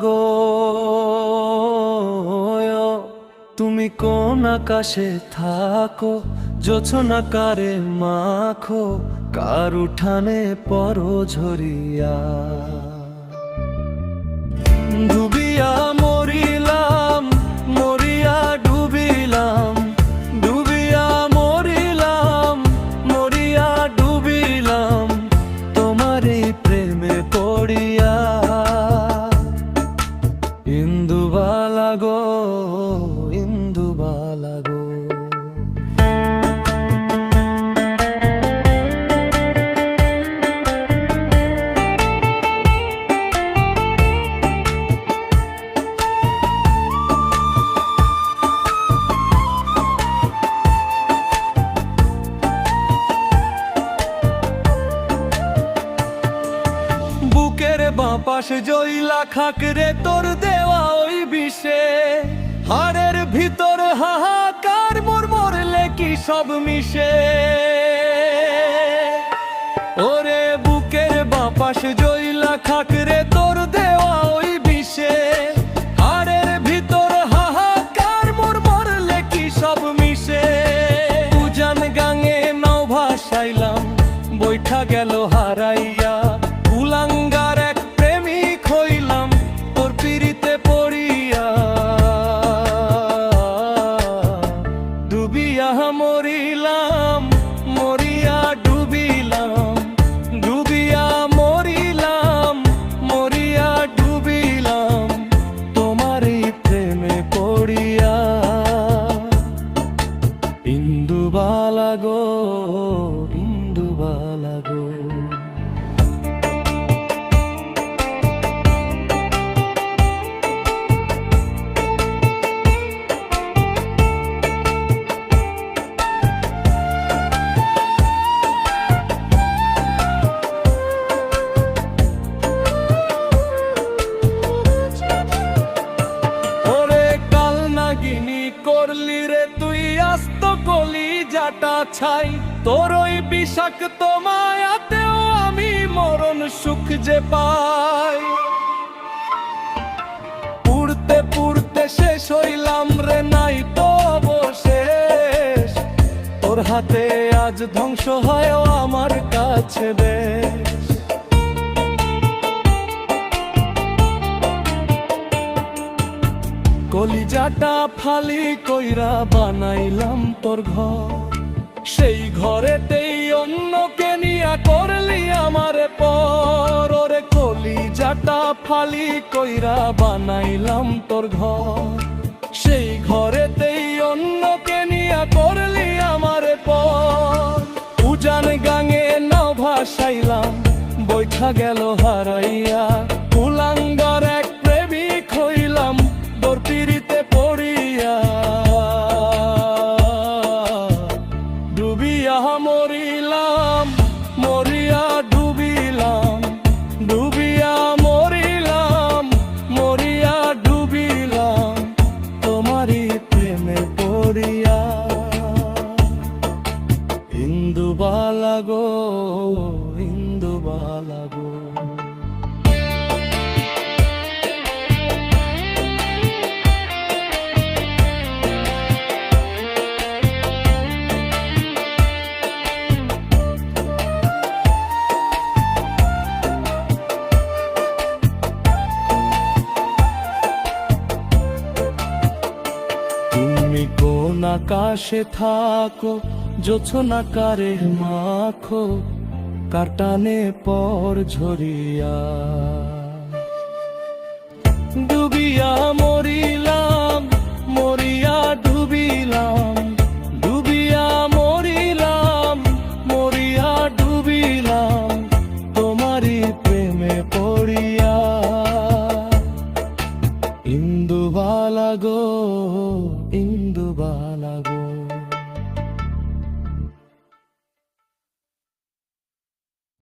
গো, তুমি কোন আকাশে থাকো, জোছনা কারে মাখো, কার উঠানে পরো ঝরিয়া। ডুবিয়া মরিলাম, মরিয়া ডুবিলাম, ডুবিয়া মরিলাম, মরিয়া ডুবিলাম, তোমারই প্রেমে পড়িয়া। ইন্দুবালা গো, ইন্দুবালা গো। বুকের বাঁপাশ জইলা খাক রে তোর দেওয়া ওই বিষে, হাড়ের ভিতর হাহাকার মোর মরলে কি সব মিশে। ওরে বুকের বাঁপাশ জইলা খাক রে তোর দেওয়া ওই বিষে, হাড়ের ভিতর হাহাকার মোর মরলে কি সব মিশে। উজান গাঙে নাও ভাসাইলাম, বৈঠা গেল হারাইয়া, কুলাঙ্গার এক প্রেমিক হইলাম তোর পিরিতে পড়িয়া। ডুবিয়া মরিলাম, মরিয়া ডুবিলাম, ডুবিয়া মরিলাম, মরিয়া ডুবিলাম, তোমারই প্রেমে পড়িয়া। ইন্দুবালা গো, ইন্দুবালা গো। করলি রে তুই আস্ত কলি যাটা ছাই, তোর ওই বিষাক্ত মায়াতেও আমি মরণ সুখ যে পাই। পুড়তে পুড়তে শেষ হইলাম রে, নাই তো অবশেষ, তোর হাতে আজ ধ্বংস হয় আমার কাছে বেশ। কলিজাটা ফালি কইরা বানাইলাম তোর ঘর, সেই ঘরেতেই অন্যকে নিয়া করলি আমার পর। ওরে কলিজাটা ফালি কইরা বানাইলাম তোর ঘর, সেই ঘরেতেই অন্যকে নিয়া করলি আমার পর। উজান গাঙে নাও ভাসাইলাম, বৈঠা গেল হারাইয়া, কুলাঙ্গার এক প্রেমিক হইলাম তোর পিরিতে পড়িয়া। ডুবিয়া মরিলাম, মরিয়া ডুবিলাম, ডুবিয়া মরিলাম, মরিয়া ডুবিলাম, তোমারই প্রেমে পড়িয়া। ইন্দুবালা গো, ইন্দুবালা গো। তুমি কোন আকাশে থাকো, জোছনা কারে মাখো, কাটানে পর ঝরিয়া। ডুবিয়া